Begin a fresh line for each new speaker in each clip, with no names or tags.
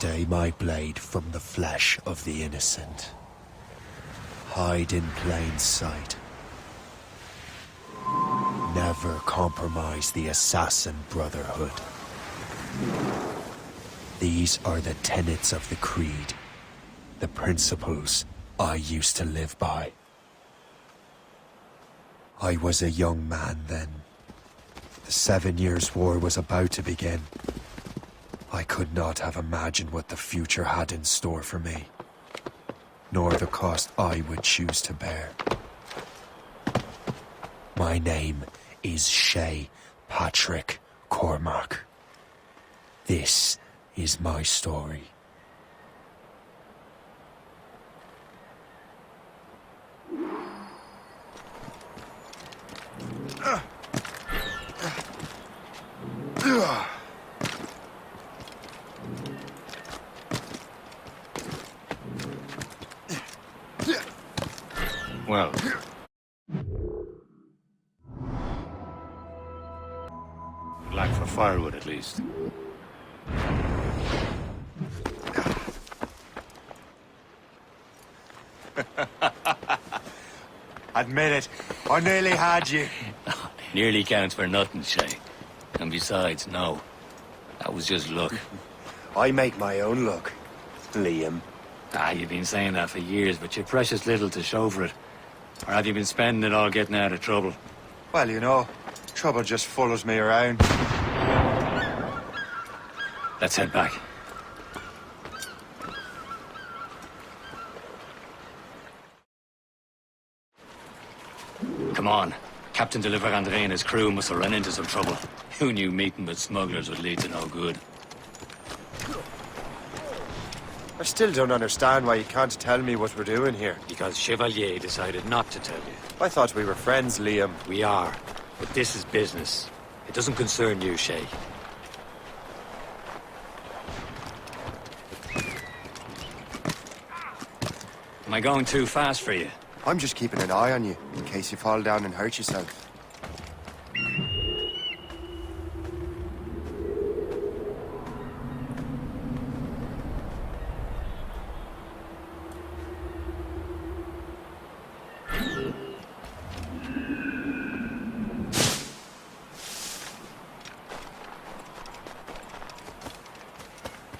Stay my blade from the flesh of the innocent. Hide in plain sight. Never compromise the Assassin Brotherhood. These are the tenets of the Creed, the principles I used to live by. I was a young man then. The 7 Years' War was about to begin. I could not have imagined what the future had in store for me, nor the cost I would choose to bear. My name is Shay Patrick Cormac. This is my story.
Well. Like for firewood, at least.
Admit it, I nearly had you.
Nearly counts for nothing, Shay. And besides, no. That was just luck.
I make my own luck, Liam.
You've been saying that for years, but you've precious little to show for it. Or have you been spending it all getting out of trouble?
Well, you know, trouble just follows me around.
Let's head back. Come on. Captain de Andre and his crew must have run into some trouble. Who knew meeting with smugglers would lead to no good?
I still don't understand why you can't tell me what we're doing here.
Because Chevalier decided not to tell you.
I thought we were friends, Liam.
We are, but this is business. It doesn't concern you, Shay. Am I going too fast for you?
I'm just keeping an eye on you, in case you fall down and hurt yourself.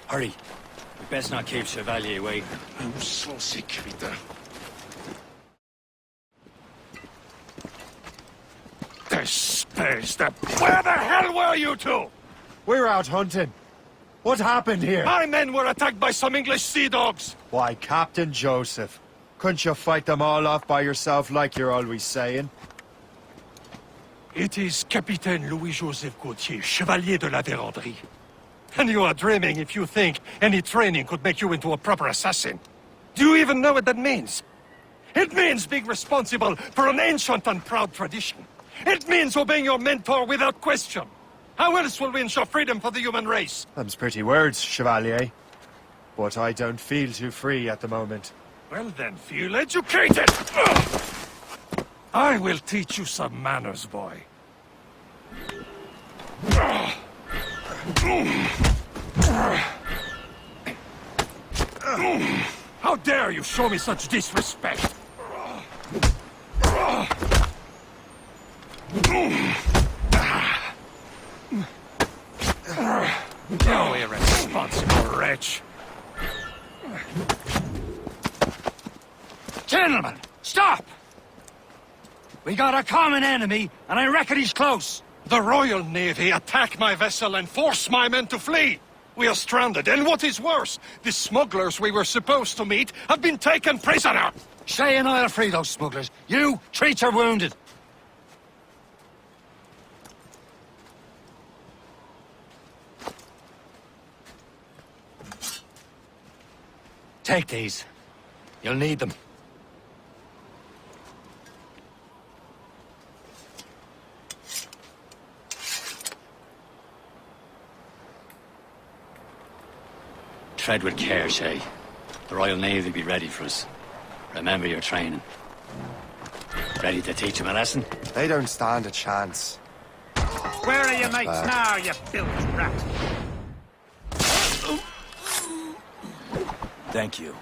Hurry. We best not keep Chevalier waiting.
Où sont ces crétins? Where the hell were you two?
We're out hunting. What happened here?
My men were attacked by some English sea dogs.
Why, Captain Joseph. Couldn't you fight them all off by yourself like you're always saying?
It is Capitaine Louis-Joseph Gauthier, Chevalier de la Vérendrye. And you are dreaming if you think any training could make you into a proper assassin. Do you even know what that means? It means being responsible for an ancient and proud tradition. It means obeying your mentor without question. How else will we ensure freedom for the human race?
Them's pretty words, Chevalier. But I don't feel too free at the moment.
Well then, feel educated! Ugh. I will teach you some manners, boy. How dare you show me such disrespect? You irresponsible wretch.
Gentlemen, stop! We got a common enemy, and I reckon he's close.
The Royal Navy attack my vessel and force my men to flee. We are stranded, and what is worse, the smugglers we were supposed to meet have been taken prisoner.
Shay and I'll free those smugglers. You treat your wounded. Take these. You'll need them. Tread with care, Shay. The Royal Navy will be ready for us. Remember your training. Ready to teach them a lesson?
They don't stand a chance.
Where are your mates now, you filthy rat? Thank you.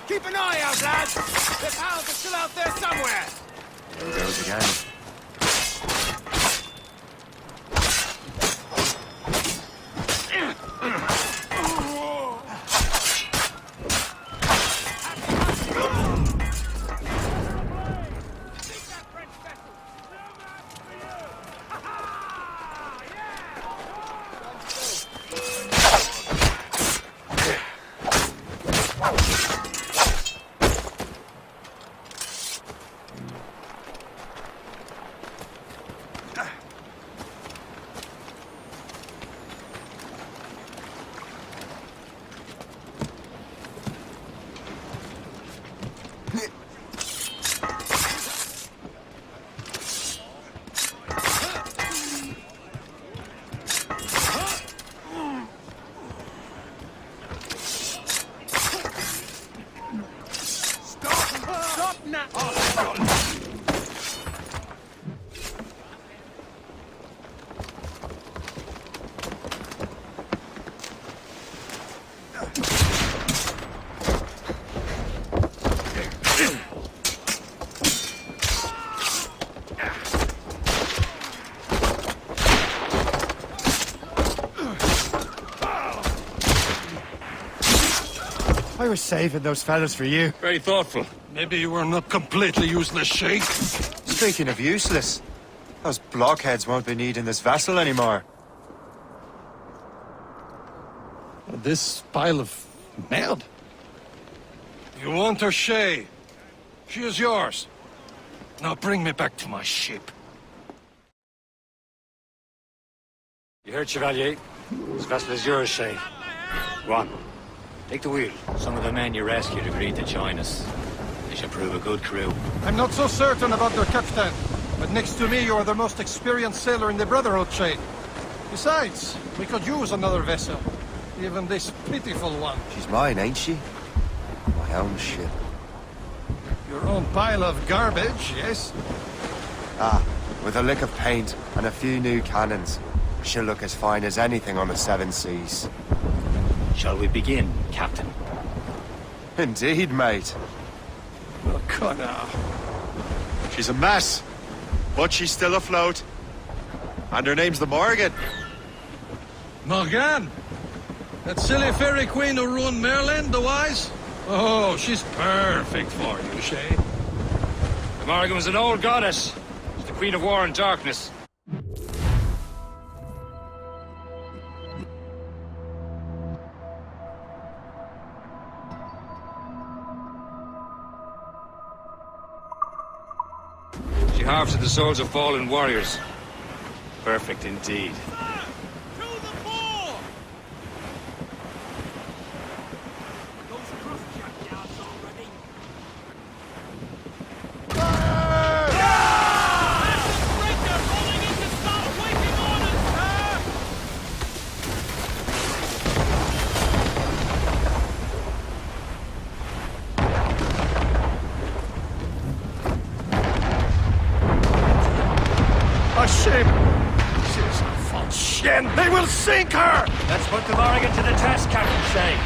Keep an eye out, lads! The pals are still out there somewhere!
There he goes again. I was saving those fellas for you.
Very thoughtful. Maybe you were not completely useless, Shay.
Speaking of useless, those blockheads won't be needing this vessel anymore.
This pile of mud? You want her, Shay? She is yours. Now bring me back to my ship.
You heard, Chevalier? This vessel is yours, Shay. Go on. Take the wheel. Some of the men you rescued agreed to join us. They should prove a good crew.
I'm not so certain about their captain, but next to me you are the most experienced sailor in the Brotherhood, Shay. Besides, we could use another vessel. Even this pitiful one.
She's mine, ain't she? My own ship.
Your own pile of garbage, yes?
Ah, with a lick of paint and a few new cannons, she'll look as fine as anything on the seven seas.
Shall we begin, Captain?
Indeed, mate.
Oh, Connor.
She's a mess, but she's still afloat. And her name's the Morgan.
Morgan? That silly fairy queen who ruined Merlin, the wise? Oh, she's perfect for you, Shay.
The Morgan was an old goddess. She's the queen of war and darkness. She harvested the souls of fallen warriors. Perfect indeed.
A ship! She's a false shen! They will sink her!
Let's put the Morgan to the test, Captain Shay.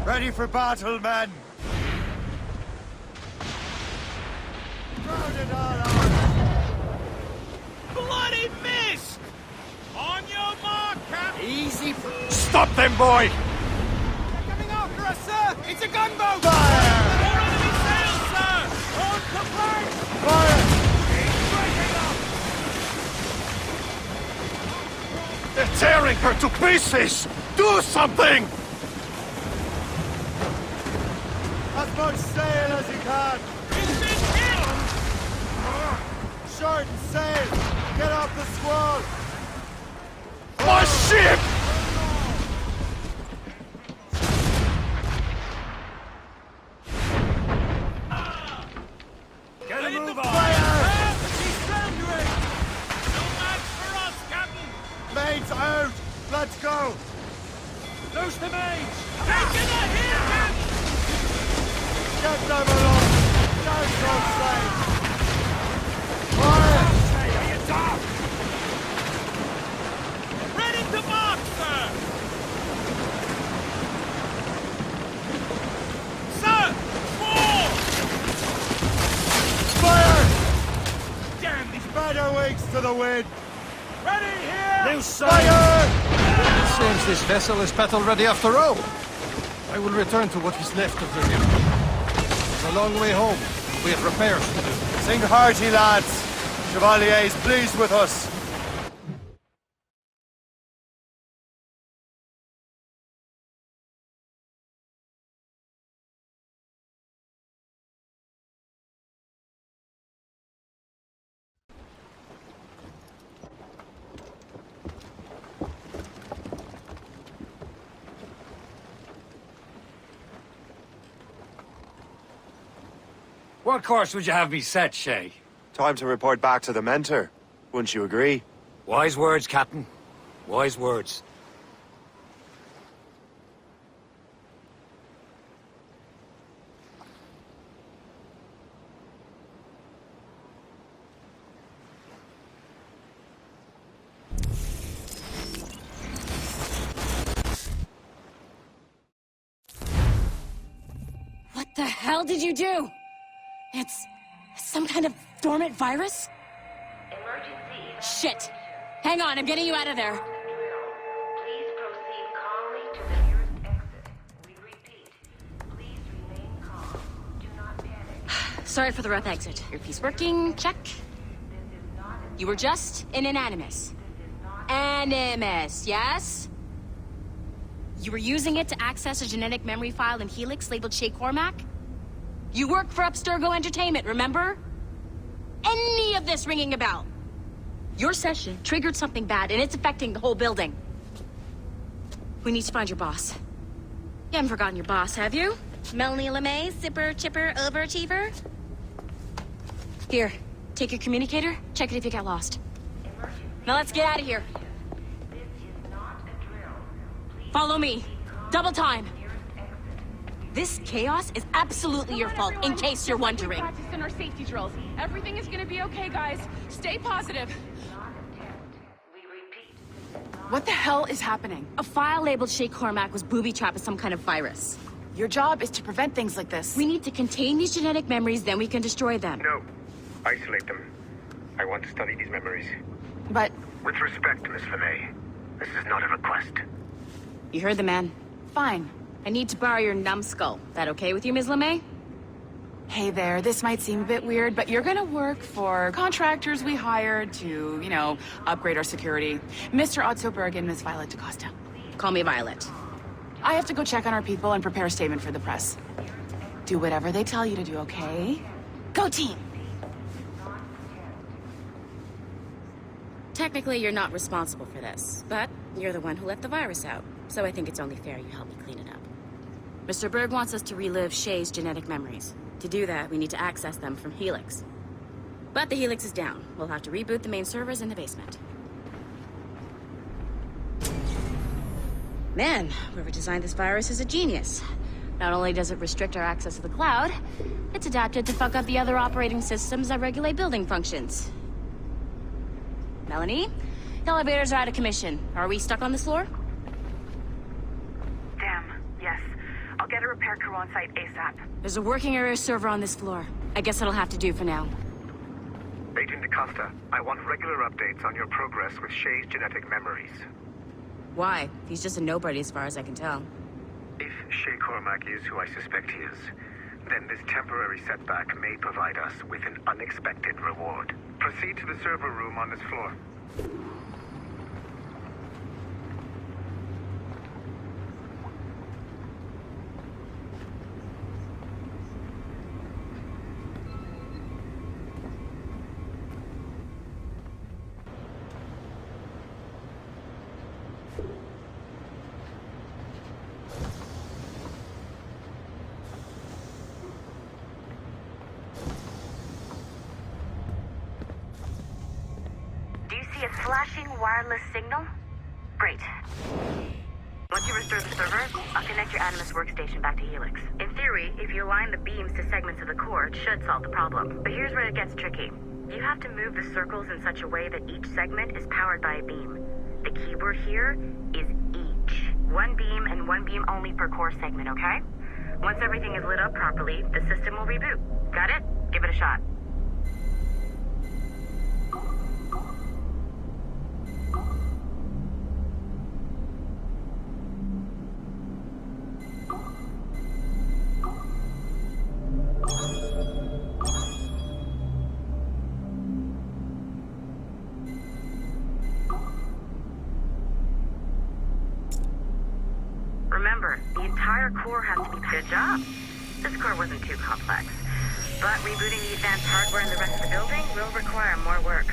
Ready for battle, men! Crowd it all out!
Bloody missed! On your mark, Cap! Easy.
Stop them, boy!
They're coming after us, sir! It's a gunboat!
Fire!
More enemy sails, sir! On the flank!
Fire!
They're tearing her to pieces! Do something!
As much sail as you can!
It's been hit!
Shorten sail! Get off the squall!
My ship!
Get a move on!
Fire!
She's surrendering! No match for us, Captain!
Mates out! Let's go!
Loose the mains! Taking a hit, Captain!
Get them along! Don't go sail! Fire!
Are you down? Ready to march, sir!
the wind!
Ready here!
Loose sail! It seems this vessel is battle-ready after all. I will return to what is left of the river. It's a long way home. We have repairs to do.
Sing hearty, lads! Chevalier is pleased with us.
What course would you have me set, Shay?
Time to report back to the mentor. Wouldn't you agree?
Wise words, Captain. Wise words.
What the hell did you do? It's some kind of dormant virus?
Emergency.
Shit! Hang on, I'm getting you out of there.
Please proceed calmly to the nearest exit. We repeat, please remain calm. Do not panic.
Sorry for the rough exit. Earpiece working, check. You were just an Animus. Animus, yes? You were using it to access a genetic memory file in Helix labeled Shay Cormac? You work for Abstergo Entertainment, remember? Any of this ringing a bell? Your session triggered something bad, and it's affecting the whole building. We need to find your boss. You haven't forgotten your boss, have you? Melanie LeMay, zipper, chipper, overachiever? Here, take your communicator, check it if you get lost. Now let's get out of here.
This is not a drill. Please
Follow me. Double time.
nearest exit.
This chaos is absolutely your fault, in case you're wondering.
Practice in our safety drills. Everything is gonna be okay, guys. Stay positive.
Not attempt. We repeat.
What the hell is happening?
A file labeled Shay Cormac was booby-trapped with some kind of virus.
Your job is to prevent things like this.
We need to contain these genetic memories, then we can destroy them.
No. Isolate them. I want to study these memories.
But
With respect, Miss LeMay, this is not a request.
You heard the man.
fine.
I need to borrow your numbskull. That okay with you, Ms. LeMay?
Hey there, this might seem a bit weird, but you're gonna work for contractors we hired to, upgrade our security. Mr. Otto Berg and Miss Violet DaCosta.
Call me Violet.
I have to go check on our people and prepare a statement for the press. Do whatever they tell you to do, okay? Go team!
Technically, you're not responsible for this, but you're the one who let the virus out, so I think it's only fair you help me clean it up. Mr. Berg wants us to relive Shay's genetic memories. To do that, we need to access them from Helix. But the Helix is down. We'll have to reboot the main servers in the basement. Man, whoever designed this virus is a genius. Not only does it restrict our access to the cloud, it's adapted to fuck up the other operating systems that regulate building functions. Melanie? The elevators are out of commission. Are we stuck on this floor?
Damn, yes. I'll get a repair crew on site ASAP.
There's a working area server on this floor. I guess that'll have to do for now.
Agent DaCosta, I want regular updates on your progress with Shay's genetic memories.
Why? He's just a nobody as far as I can tell.
If Shay Cormac is who I suspect he is, then this temporary setback may provide us with an unexpected reward. Proceed to the server room on this floor.
Do you see a flashing wireless signal? Great. Once you restore the server, I'll connect your Animus workstation back to Helix. In theory, if you align the beams to segments of the core, it should solve the problem. But here's where it gets tricky. You have to move the circles in such a way that each segment is powered by a beam. The keyword here is each. One beam and one beam only per core segment, okay? Once everything is lit up properly, the system will reboot. Got it? Give it a shot. Remember, the entire core has to be... Good job. This core wasn't too complex. But rebooting the advanced hardware in the rest of the building will require more work.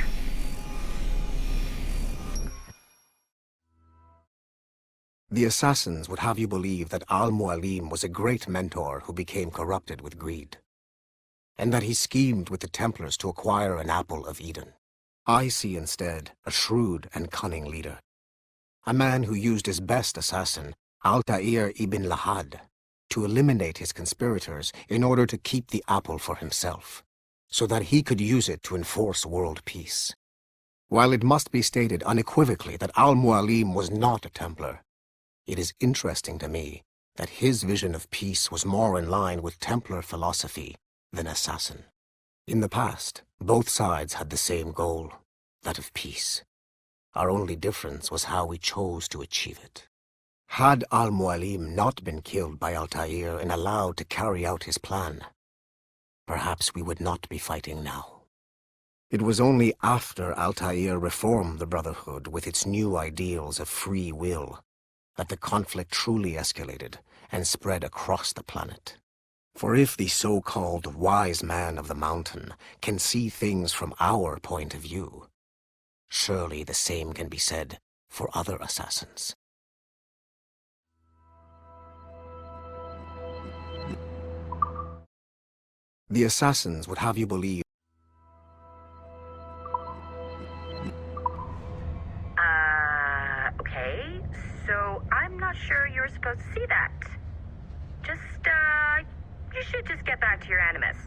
The Assassins would have you believe that Al-Mualim was a great mentor who became corrupted with greed, and that he schemed with the Templars to acquire an apple of Eden. I see instead a shrewd and cunning leader, a man who used his best assassin, Altair ibn Lahad, to eliminate his conspirators in order to keep the apple for himself, so that he could use it to enforce world peace. While it must be stated unequivocally that Al-Mualim was not a Templar, it is interesting to me that his vision of peace was more in line with Templar philosophy than Assassin. In the past, both sides had the same goal, that of peace. Our only difference was how we chose to achieve it. Had Al-Mualim not been killed by Altair and allowed to carry out his plan, perhaps we would not be fighting now. It was only after Altair reformed the Brotherhood with its new ideals of free will that the conflict truly escalated and spread across the planet. For if the so-called wise man of the mountain can see things from our point of view, surely the same can be said for other assassins. The Assassins would have you believe...
Okay. So, I'm not sure you're supposed to see that. You should just get back to your Animus.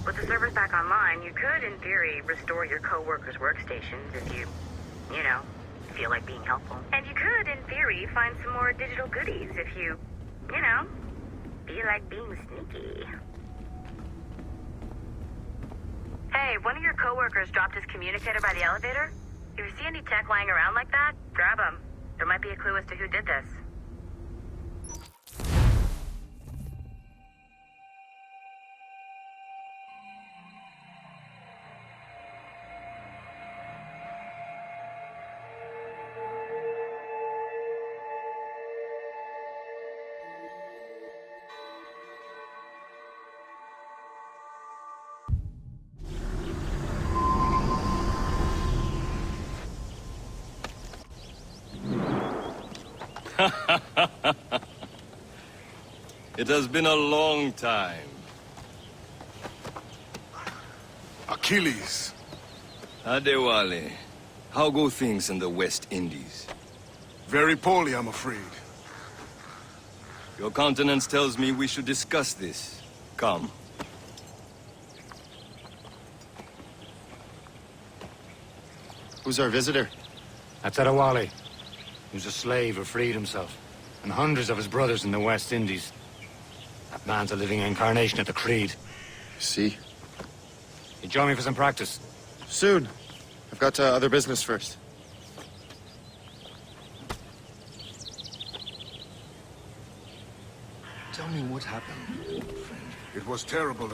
With the servers back online, you could, in theory, restore your co-workers' workstations if you feel like being helpful. And you could, in theory, find some more digital goodies if you feel like being sneaky. Hey, one of your co-workers dropped his communicator by the elevator. If you see any tech lying around like that, grab them. There might be a clue as to who did this.
It has been a long time.
Achilles.
Adewale, how go things in the West Indies?
Very poorly, I'm afraid.
Your countenance tells me we should discuss this. Come.
Who's our visitor?
That's Adewale. He was a slave who freed himself, and hundreds of his brothers in the West Indies. That man's a living incarnation of the Creed.
See?
You join me for some practice?
Soon. I've got other business first.
Tell me what happened, friend. It was terrible.